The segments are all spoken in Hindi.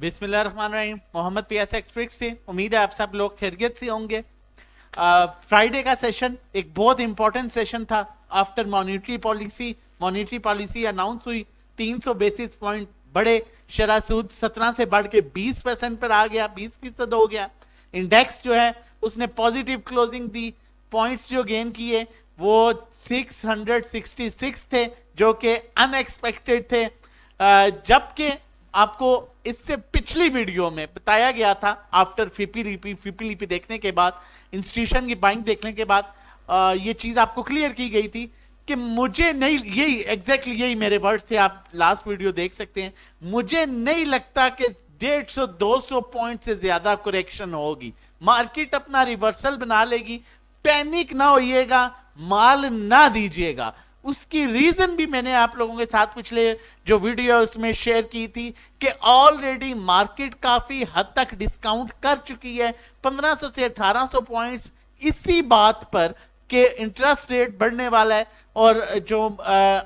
बिस्मिल्लाहिर्रहमानिर्रहीम। मोहम्मद PSX ट्रिक्स से उम्मीद है आप सब लोग खैरियत से होंगे। फ्राइडे का सेशन एक बहुत इंपॉर्टेंट सेशन था। आफ्टर मॉनेटरी पॉलिसी अनाउंस हुई, 300 बेसिस पॉइंट बढ़े, शरह सूद 17 से बढ़ के 20% पर आ गया, 20% हो गया। इंडेक्स जो है उसने पॉजिटिव क्लोजिंग दी। पॉइंट्स जो गेन किए वो 666 थे, जो कि अनएक्सपेक्टेड थे। जबकि आपको इससे पिछली वीडियो में बताया गया था, आफ्टर फिपीलीपी देखने के बाद, इंस्टीट्यूशन की बाइंग देखने के बाद, ये चीज आपको क्लियर की गई थी कि मुझे नहीं, यही एग्जैक्टली यही मेरे वर्ड्स थे, आप लास्ट वीडियो देख सकते हैं। मुझे नहीं लगता कि 150-200 पॉइंट से ज्यादा करेक्शन होगी, मार्केट अपना रिवर्सल बना लेगी। पैनिक ना होइएगा, माल ना दीजिएगा। उसकी रीजन भी मैंने आप लोगों के साथ पिछले जो वीडियो उसमें शेयर की थी कि ऑलरेडी मार्केट काफी हद तक डिस्काउंट कर चुकी है 1500 से 1800 पॉइंट्स, इसी बात पर कि इंटरेस्ट रेट बढ़ने वाला है और जो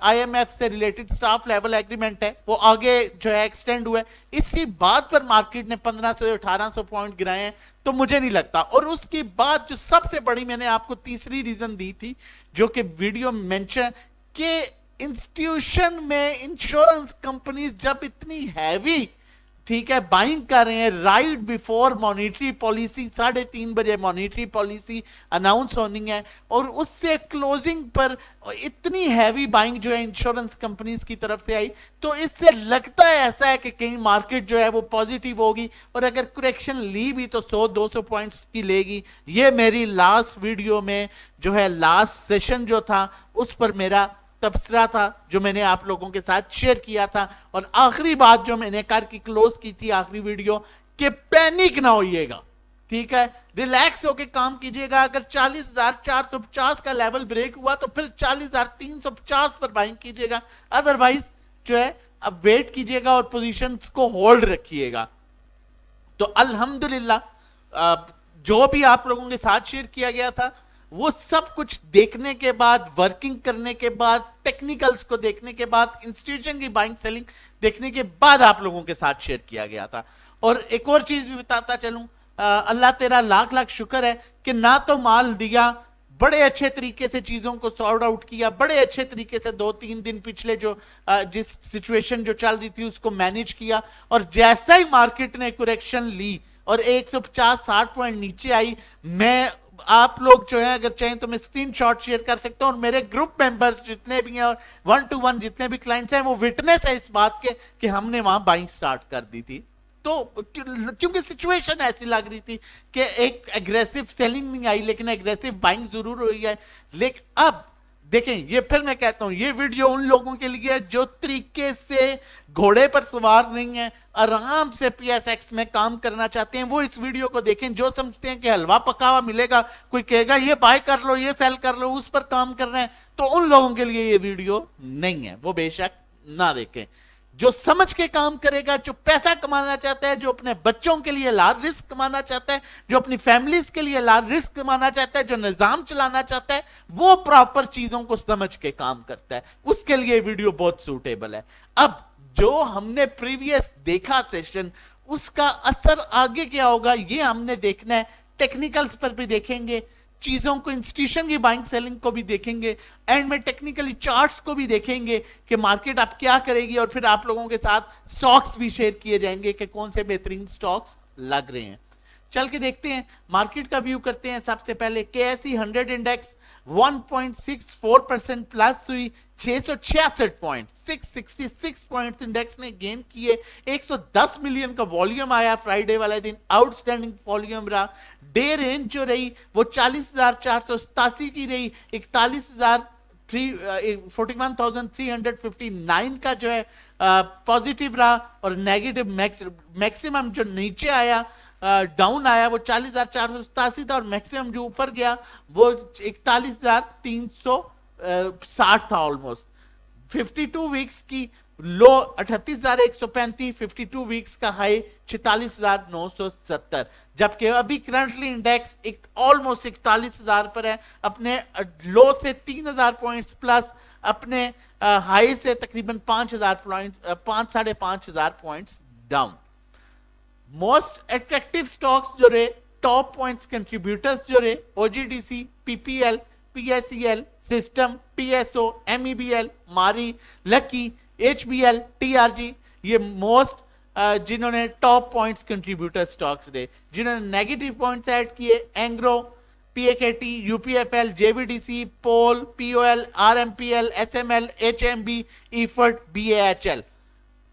IMF से रिलेटेड स्टाफ लेवल एग्रीमेंट है वो आगे जो है एक्सटेंड हुआ है। इसी बात पर मार्केट ने 1500 से 1800 पॉइंट गिराए हैं। तो मुझे नहीं लगता। और उसकी बात जो सबसे बड़ी मैंने आपको तीसरी रीजन दी थी, जो कि वीडियो मेंशन, कि इंस्टीट्यूशन में इंश्योरेंस कंपनीज जब इतनी हैवी, ठीक है, बाइंग कर रहे हैं राइट बिफोर मॉनेटरी पॉलिसी, 3:30 बजे मॉनेटरी पॉलिसी अनाउंस होनी है, और उससे क्लोजिंग पर इतनी हैवी बाइंग जो है इंश्योरेंस कंपनीज की तरफ से आई, तो इससे लगता है ऐसा है कि कहीं मार्केट जो है वो पॉजिटिव होगी, और अगर करेक्शन ली भी तो 100-200 पॉइंट्स की लेगी। ये मेरी लास्ट वीडियो में जो है, लास्ट सेशन जो था उस पर मेरा तबसरा था, जो मैंने आप लोगों के साथ शेयर किया था। और आखिरी बात जो मैंने करके क्लोज की थी आखिरी वीडियो, कि पैनिक ना होइएगा, ठीक है, रिलैक्स होके काम कीजिएगा। अगर 40,450 का लेवल ब्रेक हुआ तो फिर 40,350 पर बाइंग कीजिएगा, अदरवाइज जो है अब वेट कीजिएगा और पोजीशंस को होल्ड रखिएगा। तो अल्हम्दुलिल्लाह जो भी आप लोगों के साथ शेयर किया गया था वो सब कुछ देखने के बाद, वर्किंग करने के बाद, टेक्निकल्स को देखने के बाद, इंस्टीट्यूशन की बाइंग सेलिंग देखने के बाद आप लोगों के साथ शेयर किया गया था। और एक और चीज भी बताता चलूं, अल्लाह तेरा लाख लाख शुक्र है कि ना तो माल दिया, बड़े अच्छे तरीके से चीजों को सॉर्ट आउट किया, बड़े अच्छे तरीके से 2-3 दिन पिछले जो जिस सिचुएशन जो चल रही थी उसको मैनेज किया, और जैसा ही मार्केट ने करेक्शन ली और 150-60 पॉइंट नीचे आई, मैं, आप लोग जो है अगर चाहें तो मैं स्क्रीनशॉट शेयर कर सकता हूं, और मेरे ग्रुप मेंबर्स जितने भी हैं और 1-to-1 जितने भी क्लाइंट्स हैं वो विटनेस है इस बात के कि हमने वहां बाइंग स्टार्ट कर दी थी। तो क्योंकि सिचुएशन ऐसी लग रही थी कि एक एग्रेसिव सेलिंग नहीं आई, लेकिन एग्रेसिव बाइंग जरूर हुई है। लेकिन अब देखें, ये फिर मैं कहता हूं, ये वीडियो उन लोगों के लिए है जो तरीके से घोड़े पर सवार नहीं है, आराम से PSX में काम करना चाहते हैं, वो इस वीडियो को देखें। जो समझते हैं कि हलवा पका हुआ मिलेगा, कोई कहेगा ये बाय कर लो, ये सेल कर लो, उस पर काम कर रहे हैं, तो उन लोगों के लिए ये वीडियो नहीं है, वो बेशक ना देखें। जो समझ के काम करेगा, जो पैसा कमाना चाहता है, जो अपने बच्चों के लिए लार्ज रिस्क कमाना चाहता है, जो अपनी फैमिलीज के लिए लार्ज रिस्क कमाना चाहता है, जो निजाम चलाना चाहता है, वो प्रॉपर चीजों को समझ के काम करता है, उसके लिए वीडियो बहुत सूटेबल है। अब जो हमने प्रीवियस देखा सेशन, उसका असर आगे क्या होगा ये हमने देखना है। टेक्निकल्स पर भी देखेंगे, चीजों को, इंस्टीट्यूशन की बाइंग सेलिंग को भी देखेंगे, एंड में टेक्निकली चार्ट्स को भी देखेंगे कि मार्केट अब क्या करेगी, और फिर आप लोगों के साथ स्टॉक्स भी शेयर किए जाएंगे कि कौन से बेहतरीन स्टॉक्स लग रहे हैं। चल के देखते हैं, मार्केट का व्यू करते हैं। सबसे पहले KSE 100 इंडेक्स 1.64% प्लस हुई, 666 पॉइंट, 666 पॉइंट इंडेक्स ने गेन किए। 110 मिलियन का वॉल्यूम आया फ्राइडे वाले दिन, आउटस्टैंडिंग वॉल्यूम रहा। डे रेंज जो रही वो 40,487 की रही, 41,359 का जो है पॉजिटिव रहा, और नेगेटिव मैक्सिमम जो नीचे आया, डाउन आया, वो 40,487 था, और मैक्सिमम जो ऊपर गया वो 41,360 था ऑलमोस्ट। 52 वीक्स की लो 38,135, 52 वीक्स का हाई 46,970, जबकि अभी करंटली इंडेक्स ऑलमोस्ट 41,000 पर है, अपने लो से 3,000 पॉइंट्स प्लस, अपने हाई से तकरीबन 5,000 point, 5,500 points down. Most attractive stocks जो रहे, टॉप पॉइंट्स कंट्रीब्यूटर्स जो रहे, OGDC, PPL, PSEL, system, PSO, MEBL, Mari, Lucky, HBL, TRG, ये मोस्ट जिन्होंने टॉप पॉइंट्स कंट्रीब्यूटर स्टॉक्स रहे। जिन्होंने नेगेटिव पॉइंट्स ऐड किए, Engro, PAKT, UPFL, JVDC, POL, POL, RMPL, SML, HMB, EFERT, BAHL.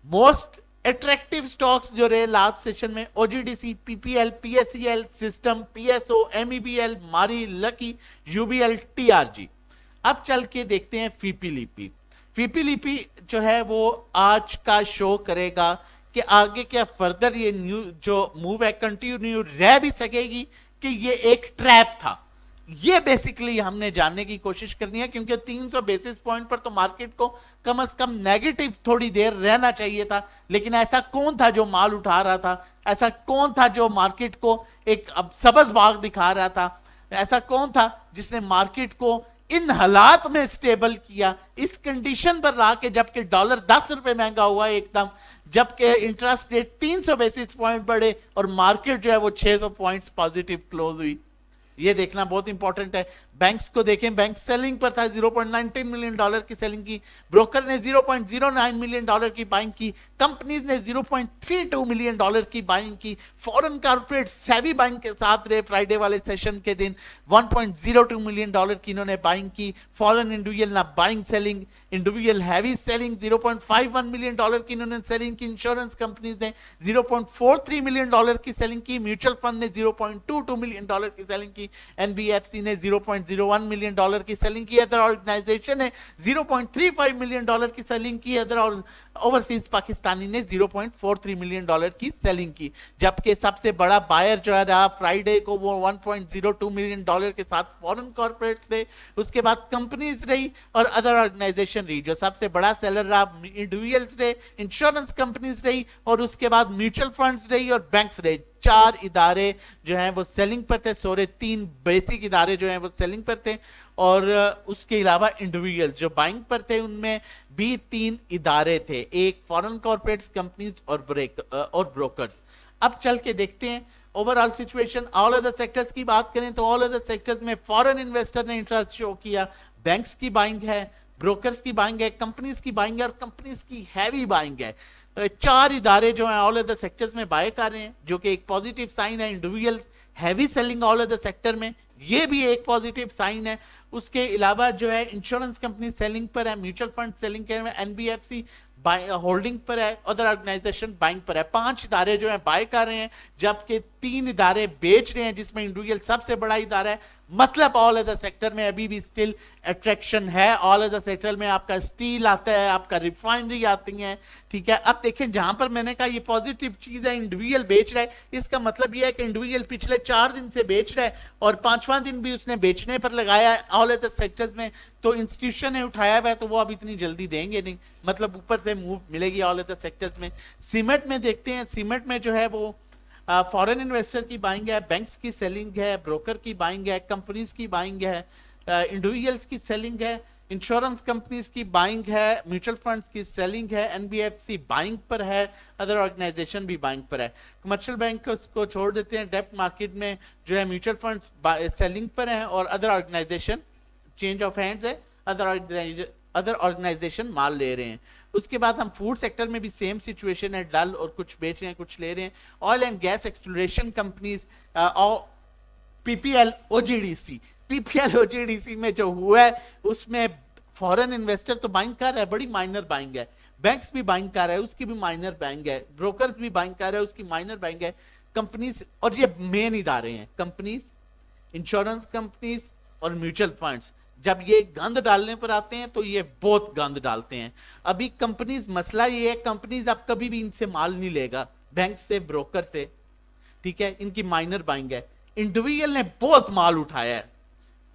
Most attractive stocks जो रहे लास्ट सेशन में, OGDC, PPL, PSEL, system, PSO, MEBL, Mari, Lucky, UBL, TRG. अब चल के देखते हैं फीपीलीपी। फीपीलीपी जो है वो आज का शो करेगा कि आगे क्या फर्दर ये न्यू जो मूव है कंटिन्यू रह भी सकेगी कि ये एक ट्रैप था। ये बेसिकली हमने जानने की कोशिश करनी है, क्योंकि 300 बेसिस पॉइंट पर तो मार्केट को कम से कम नेगेटिव थोड़ी देर रहना चाहिए था। लेकिन ऐसा कौन था जो माल उठा रहा था? ऐसा कौन था जो मार्केट को एक अब सब्ज बाग दिखा रहा था? ऐसा कौन था जिसने मार्केट को इन हालात में स्टेबल किया, इस कंडीशन पर रहा कि जबकि डॉलर 10 रुपए महंगा हुआ एकदम, जबकि इंटरेस्ट रेट 300 बेसिस पॉइंट बढ़े और मार्केट जो है वो 600 पॉइंट्स पॉजिटिव क्लोज हुई। ये देखना बहुत इंपॉर्टेंट है। बैंक्स को देखें, बैंक सेलिंग पर था, 0.19 मिलियन डॉलर की सेलिंग की। ब्रोकर ने 0.09 मिलियन डॉलर की बाइंग की। कंपनीज ने 0.32 मिलियन डॉलर की बाइंग की। फॉरेन कॉर्पोरेट सेवी बाइंग के साथ रहे फ्राइडे वाले सेशन के दिन। 1.02 मिलियन डॉलर की इन्होंने बाइंग की। फॉरेन इंडिविजुअल ना buying selling, individual heavy selling 0.51 million dollar की इन्होंने सेलिंग की। इंश्योरेंस कंपनीज ने 0.43 मिलियन डॉलर की सेलिंग की। म्यूचुअल फंड ने 0.22 मिलियन डॉलर की सेलिंग की। एनबीएफसी ने 0.01 मिलियन डॉलर की सेलिंग की। अदर ऑर्गेनाइजेशन ने 0.35 मिलियन डॉलर की सेलिंग की। अदर ओवरसीज पाकिस्तानी ने 0.43 मिलियन डॉलर की सेलिंग की। जबकि सबसे बड़ा बायर जो है रहा फ्राइडे को वो 1.02 मिलियन डॉलर के साथ फॉरेन कॉर्पोरेट्स रहे। उसके बाद कंपनीज रही और अदर ऑर्गेनाइजेशन रही। जो सबसे बड़ा सेलर रहा इंडिविजुअल्स रहे, इंश्योरेंस कंपनीज रही और उसके बाद म्यूचुअल फंड्स रही और बैंक्स रहे। 4 इदारे जो हैं वो सेलिंग पर थे। 3 बेसिक इदारे जो हैं वो सेलिंग पर थे और उसके अलावा इंडिविजुअल जो बाइंग पर थे उनमें भी 3 इदारे थे, एक फॉरेन कॉर्पोरेट्स, कंपनीज और ब्रोकर्स। अब चल के देखते हैं overall situation. All other sectors की बात करें तो ऑल अदर सेक्टर्स में फॉरेन इन्वेस्टर ने इंटरेस्ट शो किया। बैंक्स की बाइंग है, ब्रोकर्स की बाइंग है, कंपनीज की बाइंग है और कंपनीज की हैवी बाइंग है। 4 इदारे जो हैं ऑल अदर सेक्टर्स में बाय कर रहे हैं, जो कि एक पॉजिटिव साइन है। Individuals heavy selling all other sector में, ये भी एक पॉजिटिव साइन है। उसके अलावा जो है इंश्योरेंस कंपनी सेलिंग पर है, म्यूचुअल फंड सेलिंग पर है, एनबीएफसी होल्डिंग पर है, अदर ऑर्गेनाइजेशन बाइंग पर है। 5 इदारे जो है बाय कर रहे हैं जबकि 3 इदारे बेच रहे हैं, जिसमें इंडिविजुअल सबसे बड़ा इदारा है। मतलब ऑल अदर सेक्टर में अभी भी स्टिल अट्रैक्शन है। ऑल अदर सेक्टर में आपका स्टील आता है, आपका रिफाइनरी आती है, ठीक है। अब देखें जहां पर मैंने कहा ये पॉजिटिव चीज है, इंडिविजुअल बेच रहा है, इसका मतलब ये है कि इंडिविजुअल पिछले 4 दिन से बेच रहा है और 5वां दिन भी उसने बेचने पर लगाया है ऑल अदर सेक्टर्स में। तो इंस्टीट्यूशन ने उठाया हुआ है तो वो अब इतनी जल्दी देंगे नहीं, मतलब ऊपर से मूव मिलेगी ऑल अदर सेक्टर्स में। सीमेंट में देखते हैं, सीमेंट में जो है वो फॉरेन इन्वेस्टर की बाइंग है, बैंक्स की सेलिंग है, ब्रोकर की बाइंग है, कंपनीज की बाइंग है, इंडिविजुअल्स की सेलिंग है, इंश्योरेंस कंपनीज की बाइंग है, म्यूचुअल फंड्स की सेलिंग है, एनबीएफसी बाइंग पर है, अदर ऑर्गेनाइजेशन भी बाइंग पर है। कमर्शियल बैंक को छोड़ देते हैं। डेब्ट मार्केट में जो है म्यूचुअल फंड्स सेलिंग पर है और other organisation change of hands है, अदर ऑर्गेनाइजेशन माल ले रहे हैं। उसके बाद हम फूड सेक्टर में भी सेम सिचुएशन है, डल और कुछ बेच रहे हैं कुछ ले रहे हैं। Oil and gas exploration companies PPL OGDC में जो हुआ है उसमें फॉरेन इन्वेस्टर तो बाइंग कर रहा है, बड़ी माइनर बाइंग है। बैंक्स भी बाइंग कर रहा है, उसकी भी माइनर बाइंग है। ब्रोकर्स भी बाइंग कर रहा है, उसकी माइनर बाइंग है। कंपनीज, और ये मेन इदारे हैं, कंपनीज, इंश्योरेंस कंपनीज और म्यूचुअल फंड्स। जब ये गंद डालने पर आते हैं तो ये बहुत गंद डालते हैं। अभी कंपनीज, मसला ये है कंपनीज अब कभी भी इनसे माल नहीं लेगा, बैंक से, ब्रोकर से, ठीक है। इनकी माइनर बाइंग है। इंडिविजुअल ने बहुत माल उठाया है।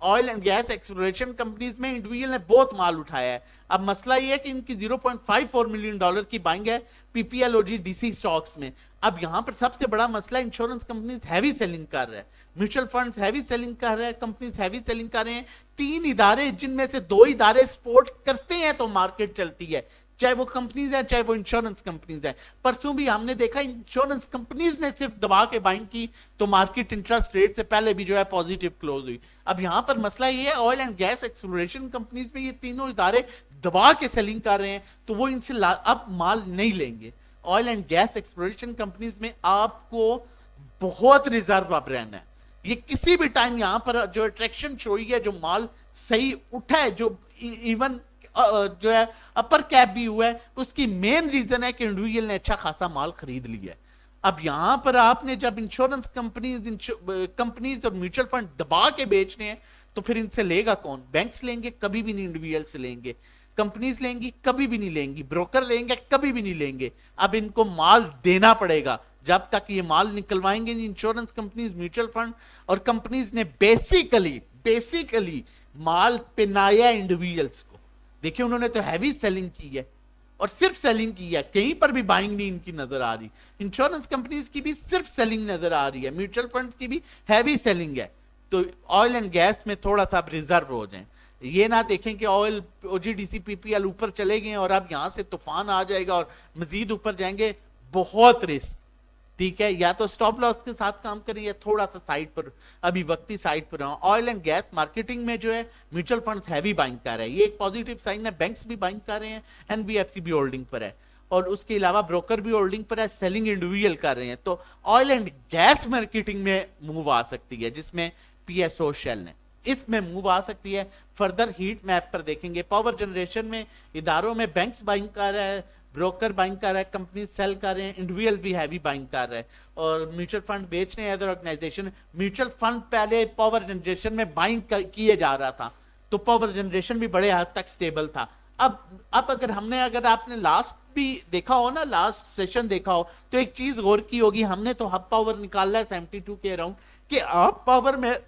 Oil and gas exploration companies में इंडिविजुअल ने बहुत माल उठाया है। अब मसला ये है कि इनकी 0.54 मिलियन डॉलर की बाइंग है पीपीएल ओजीडीसी स्टॉक्स में। अब यहां पर सबसे बड़ा मसला इंश्योरेंस कंपनीज हैवी सेलिंग कर रहे हैं, म्यूचुअल फंड्स हैवी सेलिंग कर रहे हैं, कंपनीज हैवी सेलिंग कर रहे हैं। 3 इदारे जिनमें से 2 इदारे सपोर्ट करते हैं तो मार्केट चलती है, चाहे वो कंपनीज है चाहे वो इंश्योरेंस कंपनीज है। परसों भी हमने देखा इंश्योरेंस कंपनीज ने सिर्फ दबा के बाइंग की तो मार्केट इंटरेस्ट रेट से पहले भी जो है पॉजिटिव क्लोज हुई। अब यहां पर मसला ये है oil and gas exploration companies में ये तीनों इदारे दबा के सेलिंग कर रहे हैं, तो वो इनसे अब माल नहीं लेंगे। Oil and gas exploration companies में आपको बहुत रिजर्व अब रहना है। ये किसी भी टाइम यहां पर जो अट्रैक्शन शो है, जो माल सही उठा है, जो इवन जो है अपर कैप भी हुआ है, उसकी मेन रीजन है कि इंडिविजुअल ने अच्छा खासा माल खरीद लिया है। अब यहां पर आपने जब इंश्योरेंस कंपनीज और म्यूचुअल फंड दबा के बेचने हैं तो फिर इनसे लेगा कौन? बैंक्स लेंगे? कभी भी नहीं इंडिविजुअल से लेंगे। कंपनीज लेंगी? कभी भी नहीं लेंगी। ब्रोकर लेंगे? कभी भी नहीं लेंगे। अब इनको माल देना पड़ेगा। जब तक ये माल निकलवाएंगे इंश्योरेंस कंपनीज, म्यूचुअल फंड और कंपनीज ने बेसिकली माल पिनाया इंडिविजुअल्स को। देखिए उन्होंने तो हैवी सेलिंग की है और सिर्फ सेलिंग की है, कहीं पर भी बाइंग नहीं इनकी नजर आ रही। इंश्योरेंस कंपनीज की भी सिर्फ सेलिंग नजर आ रही है, म्यूचुअल फंड्स की भी हैवी सेलिंग है। तो ऑयल एंड गैस में थोड़ा सा रिजर्व हो जाए। ये ना देखें कि ऑयल ओजीडीसी पीपीएल ऊपर चले गए और अब यहां से तूफान आ जाएगा और मजीद ऊपर जाएंगे, बहुत रिस्क। ठीक है, या तो स्टॉप लॉस के साथ काम करें या थोड़ा सा साइड पर, अभी वक्ती साइड पर रहो। ऑयल एंड गैस मार्केटिंग में जो है म्यूचुअल फंड्स हैवी बाइंग कर रहे हैं, ये एक पॉजिटिव साइन है। बैंक्स भी बाइंग कर रहे हैं, एनबीएफसी भी होल्डिंग पर है और उसके अलावा ब्रोकर भी होल्डिंग पर है, सेलिंग इंडिविजुअल कर रहे हैं। तो ऑयल एंड गैस मार्केटिंग में मूव आ सकती है, जिसमें पीएसओ शेल ने इसमें मूव आ सकती है। फर्दर हीट मैप पर देखेंगे, पावर जनरेशन में इदारों में बैंक्स बाइंग कर रहा है, ब्रोकर बाइंग कर रहा है, कंपनी सेल कर रहे हैं, इंडिविजुअल भी हैवी बाइंग कर रहा है और म्यूचुअल फंड बेच रहे हैं। अदर ऑर्गेनाइजेशन, म्यूचुअल फंड पहले पावर जनरेशन में बाइंग किए जा रहा था तो पावर जनरेशन भी बड़े हद तक स्टेबल था। अब अगर आपने लास्ट भी देखा हो ना, लास्ट सेशन देखा हो, तो एक चीज गौर की होगी, हमने तो हब पावर निकाला है 72 के अराउंड, कि हब पावर में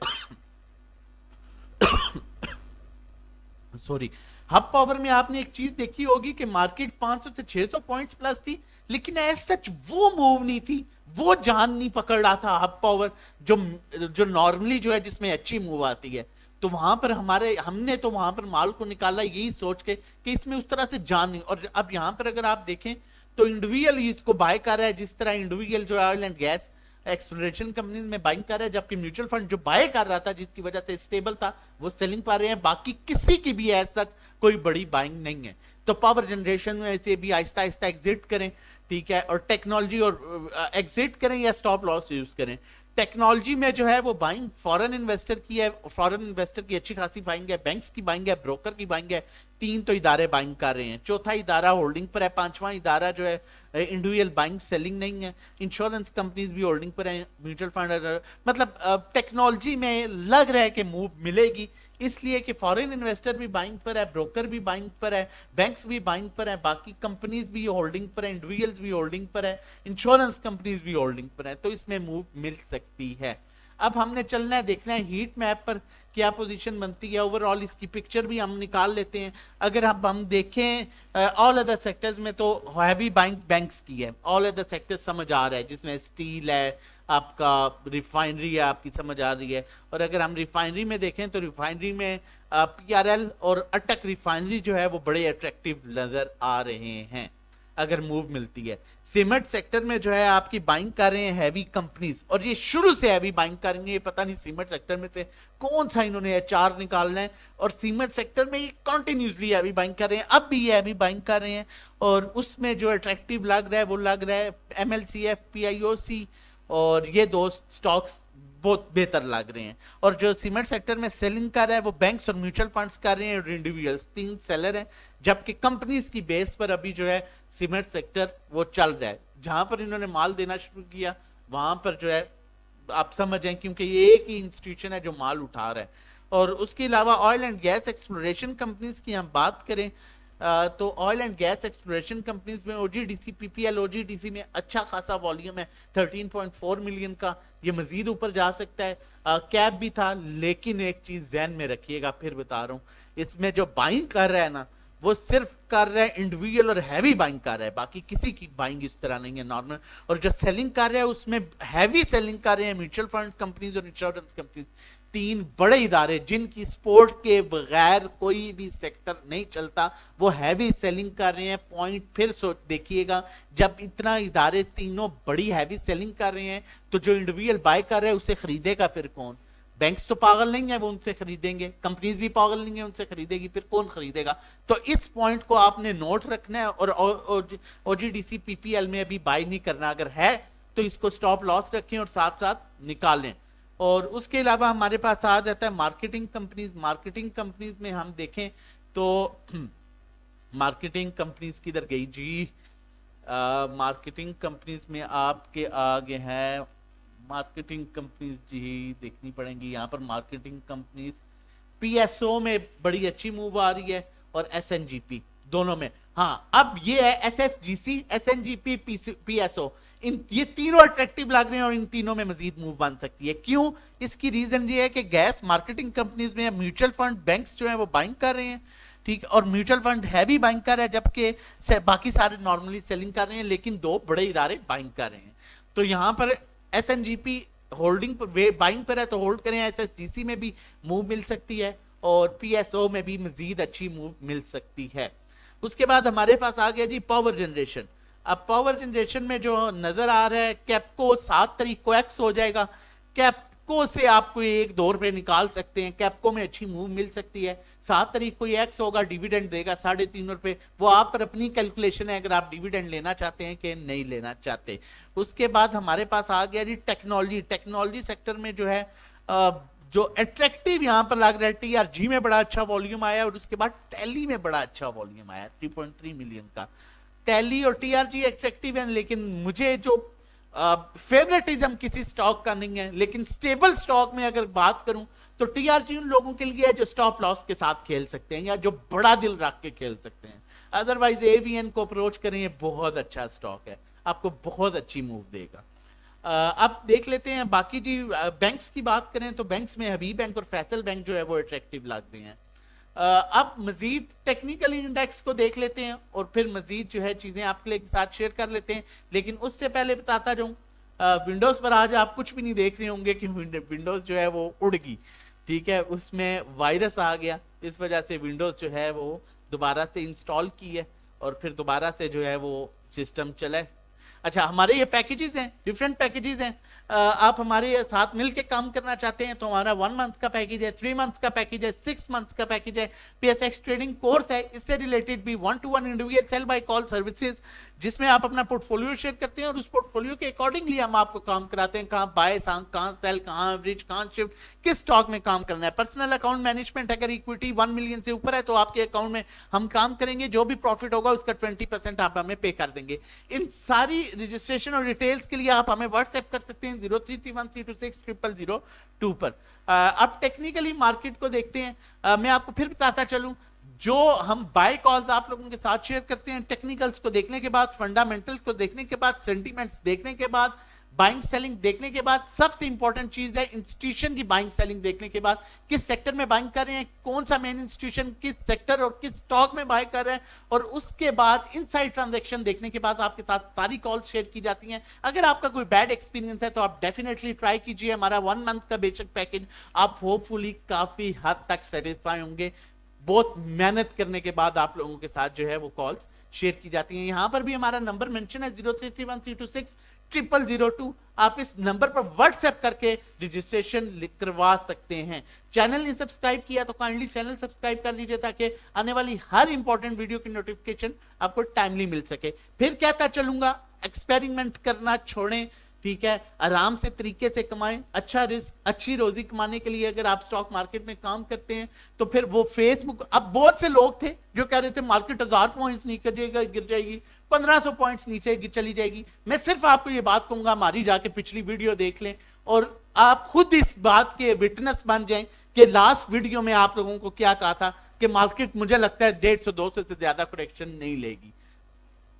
सॉरी, हब पावर में आपने एक चीज देखी होगी कि मार्केट 500 से 600 पॉइंट्स प्लस थी, लेकिन ऐसा सच वो मूव नहीं थी, वो जान नहीं पकड़ रहा था हब पावर, जो नॉर्मली जो है जिसमें अच्छी मूव आती है। तो वहां पर हमने तो वहां पर माल को निकाला यही सोच के कि इसमें उस तरह से जान नहीं। और अब यहां पर अगर आप देखें तो इंडिविजुअल इसको बाय कर रहा है, जिस तरह इंडिविजुअल जो oil and gas exploration companies में बाइंग कर रहा है, जबकि म्यूचुअल फंड जो बाय कर रहा था जिसकी वजह से स्टेबल था वो सेलिंग पा रहे हैं। बाकी किसी की भी ऐसा कोई बड़ी बाइंग नहीं है। तो पावर जनरेशन में से भी आहिस्ता आहिस्ता एग्जिट करें, ठीक है, और टेक्नोलॉजी और एग्जिट करें या स्टॉप लॉस यूज करें। टेक्नोलॉजी में जो है वो बाइंग फॉरेन इन्वेस्टर की है, फॉरेन इन्वेस्टर की अच्छी खासी बाइंग है, बैंक्स की बाइंग है, ब्रोकर की बाइंग है, 3 तो इदारे बाइंग कर रहे हैं, चौथा इदारा होल्डिंग पर है, 5वां इदारा जो है इंडिविजुअल बाइंग सेलिंग नहीं है, इंश्योरेंस कंपनीज भी होल्डिंग पर है, म्यूचुअल फंड, मतलब टेक्नोलॉजी में लग रहा है कि मूव मिलेगी, इसलिए कि फॉरेन इन्वेस्टर भी बाइंग पर है, ब्रोकर भी बाइंग पर है, बैंक्स भी बाइंग पर है, बाकी कंपनीज भी होल्डिंग पर है, इंडिविजुअल्स भी होल्डिंग पर है, इंश्योरेंस कंपनीज भी होल्डिंग पर है, तो इसमें मूव मिल सकती है। अब हमने चलना है, देखना है हीट मैप पर क्या पोजीशन बनती है। ओवरऑल इसकी पिक्चर भी हम निकाल लेते हैं। अगर अब हम देखें ऑल अदर सेक्टर्स में तो हैवी बाइंग बैंक्स की है, ऑल अदर सेक्टर्स समझ आ रहा है, जिसमें स्टील है, आपका रिफाइनरी है, आपकी समझ आ रही है। और अगर हम रिफाइनरी में देखें तो रिफाइनरी में पीआरएल और अटक रिफाइनरी जो है वो बड़े अट्रैक्टिव नजर आ रहे हैं अगर मूव मिलती है। सीमेंट सेक्टर में जो है आपकी बाइंग कर रहे हैं हैवी कंपनीज, और ये शुरू से हैवी बाइंग करेंगे, ये पता नहीं सीमेंट सेक्टर में से कौन सा इन्होंने एचआर निकालना है, और सीमेंट सेक्टर में ये कंटिन्यूसली हैवी बाइंग कर रहे हैं, अब भी ये हैवी बाइंग कर रहे हैं, और उसमें जो अट्रैक्टिव लग रहा है वो लग रहा है एमएलसीएफ, पीआईओसी, और ये दो स्टॉक्स बहुत बेहतर लग रहे हैं। और जो सीमेंट सेक्टर में सेलिंग कर रहा है वो बैंक्स और म्यूचुअल फंड्स कर रहे हैं और इंडिविजुअल्स, 3 सेलर हैं, जबकि कंपनीज की बेस पर अभी जो है सीमेंट सेक्टर वो चल रहा है। जहां पर इन्होंने माल देना शुरू किया वहां पर जो है आप समझें, क्योंकि ये एक ही इंस्टीट्यूशन है जो माल उठा रहा है। और उसके अलावा oil and gas exploration companies की हम बात करें तो oil and gas exploration companies में ओजीडीसी, पीपीएल, ओजीडीसी में अच्छा खासा वॉल्यूम है 13.4 मिलियन का, ये मजीद ऊपर जा सकता है। कैप भी था, लेकिन एक चीज ध्यान में रखिएगा, फिर बता रहा हूं, इसमें जो बाइंग कर रहा है ना वो सिर्फ कर रहा है इंडिविजुअल और हैवी बाइंग कर रहा है, बाकी किसी की बाइंग इस तरह नहीं है नॉर्मल। और जो सेलिंग कर रहा है उसमें हैवी सेलिंग कर रहे हैं म्यूचुअल फंड कंपनीज और इंश्योरेंस कंपनीज, तीन बड़े इदारे जिनकी स्पोर्ट के बगैर कोई भी सेक्टर नहीं चलता, वो हैवी सेलिंग कर रहे हैं। पॉइंट फिर सोच देखिएगा, जब इतना इदारे तीनों बड़ी हैवी सेलिंग कर रहे हैं तो जो इंडिविजुअल बाय कर रहे हैं उसे खरीदेगा फिर कौन? बैंक्स तो पागल नहीं है, वो उनसे खरीदेंगे, कंपनीज भी पागल नहीं है, उनसे खरीदेगी, फिर कौन खरीदेगा? तो इस पॉइंट को आपने नोट रखना है और ओजीडीसी पीपीएल में अभी बाय नहीं करना, अगर है तो इसको स्टॉप लॉस रखें और साथ साथ निकालें। और उसके अलावा हमारे पास आ जाता है मार्केटिंग कंपनीज। मार्केटिंग कंपनीज में हम देखें तो मार्केटिंग कंपनीज किधर गई जी? मार्केटिंग कंपनीज में आपके आगे है मार्केटिंग कंपनीज जी, देखनी पड़ेंगी यहाँ पर। मार्केटिंग कंपनीज पीएसओ में बड़ी अच्छी मूव आ रही है और एसएनजीपी दोनों में। हाँ, अब ये है एसएसजीसी, एसएनजीपी, पीएसओ, ये तीनों अट्रैक्टिव लग रहे हैं और इन तीनों में मजीद मूव बन सकती है। क्यों? इसकी रीजन ये है कि गैस मार्केटिंग कंपनीज में म्यूचुअल फंड, बैंक्स जो है वो बाइंग कर रहे हैं, ठीक है, और म्यूचुअल फंड हैवी बाइंग कर रहा है, जबकि बाकी सारे नॉर्मली सेलिंग कर रहे हैं, लेकिन दो बड़े इदारे बाइंग कर रहे हैं। तो यहां पर एसएनजीपी होल्डिंग पर बाइंग पर है तो होल्ड करें, एसएसजीसी में भी मूव मिल सकती है और पीएसओ में भी मजीद अच्छी मूव मिल सकती है। उसके बाद हमारे पास आ गया जी पावर जनरेशन। अब पावर जनरेशन में जो नजर आ रहा है, कैपको 7 तारीख को एक्स हो जाएगा। कैपको से आपको 1-2 रुपए निकाल सकते हैं, कैपको में अच्छी मूव मिल सकती है। 7 तारीख को ये एक्स होगा, डिविडेंड देगा 3.5 रुपए, वो आप पर अपनी कैलकुलेशन है अगर आप डिविडेंड लेना चाहते हैं कि नहीं लेना चाहते। उसके बाद हमारे पास आ गया जी टेक्नोलॉजी। टेक्नोलॉजी सेक्टर में जो है जो अट्रैक्टिव यहाँ पर लग रहा है, टीआरजी में बड़ा अच्छा वॉल्यूम आया और उसके बाद टैली में बड़ा अच्छा वॉल्यूम आया 3.3 मिलियन का। टैली और टीआरजी अट्रैक्टिव है, लेकिन मुझे जो फेवरेटिज्म किसी स्टॉक का नहीं है, लेकिन स्टेबल स्टॉक में अगर बात करूं तो टीआरजी उन लोगों के लिए है जो स्टॉप लॉस के साथ खेल सकते हैं या जो बड़ा दिल रख के खेल सकते हैं। अदरवाइज एवीएन को अप्रोच करें, ये बहुत अच्छा स्टॉक है, आपको बहुत अच्छी मूव देगा। अब देख लेते हैं बाकी जी, बैंक्स की बात करें तो बैंक्स में हबीब बैंक और फैसल बैंक जो है वो अट्रैक्टिव लगते हैं। अब मजीद टेक्निकल इंडेक्स को देख लेते हैं और फिर मजीद जो है चीजें आपके लिए साथ शेयर कर लेते हैं, लेकिन उससे पहले बताता जाऊं, विंडोज पर आज आप कुछ भी नहीं देख रहे होंगे कि विंडोज जो है वो उड़ गई, ठीक है, उसमें वायरस आ गया, इस वजह से विंडोज जो है वो दोबारा से इंस्टॉल की है और फिर दोबारा से जो है वो सिस्टम चला है। अच्छा, हमारे ये पैकेजेस हैं, डिफरेंट पैकेजेस हैं। आप हमारे साथ मिलके काम करना चाहते हैं तो हमारा 1 मंथ का पैकेज है, 3 मंथ्स का पैकेज है, 6 मंथ्स का पैकेज है, पीएसएक्स ट्रेडिंग कोर्स है, इससे रिलेटेड भी 1-to-1 individual sale by call services, जिसमें आप अपना पोर्टफोलियो शेयर करते हैं और उस पोर्टफोलियो के अकॉर्डिंगली हम आपको काम कराते हैं, कहाँ बाय, कहाँ सेल, कहाँ एवरेज, कहाँ शिफ्ट, किस स्टॉक में काम करना है। पर्सनल अकाउंट मैनेजमेंट, अगर इक्विटी 1 मिलियन से ऊपर है तो आपके अकाउंट में हम काम करेंगे, जो भी प्रॉफिट होगा उसका 20% आप हमें पे कर देंगे। इन सारी रजिस्ट्रेशन और डिटेल्स के लिए आप हमें व्हाट्सएप कर सकते हैं 0331326002 पर। अब टेक्निकली मार्केट को देखते हैं। मैं आपको फिर बताता चलूं, जो हम बाय कॉल्स आप लोगों के साथ शेयर करते हैं, टेक्निकल्स को देखने के बाद, फंडामेंटल्स को देखने के बाद, सेंटीमेंट्स देखने के बाद, बाइंग सेलिंग देखने के बाद, सबसे इंपॉर्टेंट चीज है इंस्टीट्यूशन की बाइंग सेलिंग देखने के बाद, किस सेक्टर में बाइंग कर रहे हैं, कौन सा मेन इंस्टीट्यूशन किस सेक्टर और किस स्टॉक में बाय कर रहे हैं, और उसके बाद इनसाइड ट्रांजैक्शन देखने के बाद आपके साथ सारी कॉल्स शेयर की जाती हैं। अगर आपका कोई बैड एक्सपीरियंस है तो आप डेफिनेटली ट्राई कीजिए हमारा 1 मंथ का बेसिक पैकेज, आप होपफुली काफी हद तक सेटिस्फाई होंगे। बहुत मेहनत करने के बाद आप लोगों के साथ जो है वो कॉल्स शेयर की जाती हैं। यहां पर भी हमारा नंबर मेंशन है 0331326002। आप इस नंबर पर व्हाट्सएप करके रजिस्ट्रेशन करवा सकते हैं। चैनल नहीं सब्सक्राइब किया तो काइंडली चैनल सब्सक्राइब कर लीजिए ताकि आने वाली हर इंपॉर्टेंट वीडियो की नोटिफिकेशन आपको टाइमली मिल सके। फिर कहता चलूंगा, एक्सपेरिमेंट करना छोड़ें, ठीक है, आराम से तरीके से कमाएं, अच्छा रिस्क, अच्छी रोजी कमाने के लिए अगर आप स्टॉक मार्केट में काम करते हैं तो फिर वो फेसबुक, अब बहुत से लोग थे जो कह रहे थे मार्केट 1000 पॉइंट्स नहीं गिर जाएगी, 1500 पॉइंट्स नीचे चली जाएगी। मैं सिर्फ आपको ये बात कहूंगा, हमारी जाके पिछली वीडियो देख लें और आप खुद इस बात के विटनेस बन जाएं कि लास्ट वीडियो में आप लोगों को क्या कहा था कि मार्केट मुझे लगता है 150-200 से ज्यादा करेक्शन नहीं लेगी।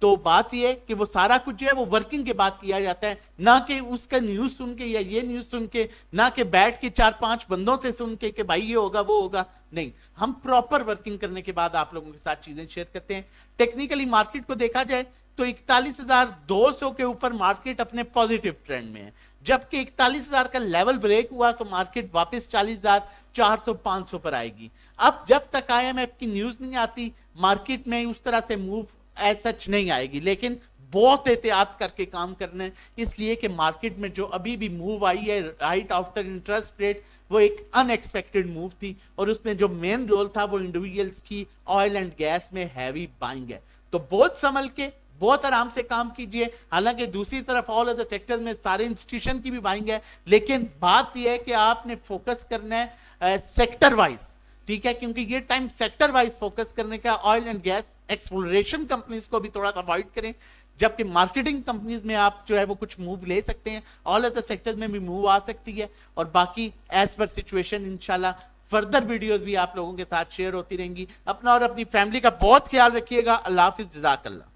तो बात यह है कि वो सारा कुछ जो है वो वर्किंग के बाद किया जाता है, ना कि उसका न्यूज सुन के या ये न्यूज सुन के, ना कि बैठ के 4-5 बंदों से सुन के कि भाई ये होगा वो होगा, नहीं, हम प्रॉपर वर्किंग करने के बाद आप लोगों के साथ चीजें शेयर करते हैं। टेक्निकली मार्केट को देखा जाए तो 41,200 के ऊपर मार्केट अपने पॉजिटिव ट्रेंड में है, जबकि 41,000 का लेवल ब्रेक हुआ तो मार्केट वापस 40,400-500 पर आएगी। अब जब तक आईएमएफ की न्यूज नहीं आती मार्केट में उस तरह से मूव एज सच नहीं आएगी, लेकिन बहुत एहतियात करके काम करना है, इसलिए कि मार्केट में जो अभी भी मूव आई है राइट आफ्टर इंटरेस्ट रेट, वो एक अनएक्सपेक्टेड मूव थी और उसमें जो मेन रोल था वो इंडिविजुअल्स की ऑयल एंड गैस में हैवी बाइंग है। तो बहुत संभल के बहुत आराम से काम कीजिए। हालांकि दूसरी तरफ ऑल अदर सेक्टर्स में सारे इंस्टीट्यूशन की भी बाइंग है, लेकिन बात यह है कि आपने फोकस करना है सेक्टर वाइज, ठीक है, क्योंकि ये टाइम सेक्टर वाइज फोकस करने का। Oil and gas exploration companies को भी थोड़ा सा अवॉइड करें, जबकि मार्केटिंग कंपनीज में आप जो है वो कुछ मूव ले सकते हैं, ऑल अदर सेक्टर्स में भी मूव आ सकती है। और बाकी एज पर सिचुएशन इंशाल्लाह फर्दर वीडियोस भी आप लोगों के साथ शेयर होती रहेंगी। अपना और अपनी फैमिली का बहुत ख्याल रखिएगा। अल्लाह हाफिज, जज़ाकल्लाह।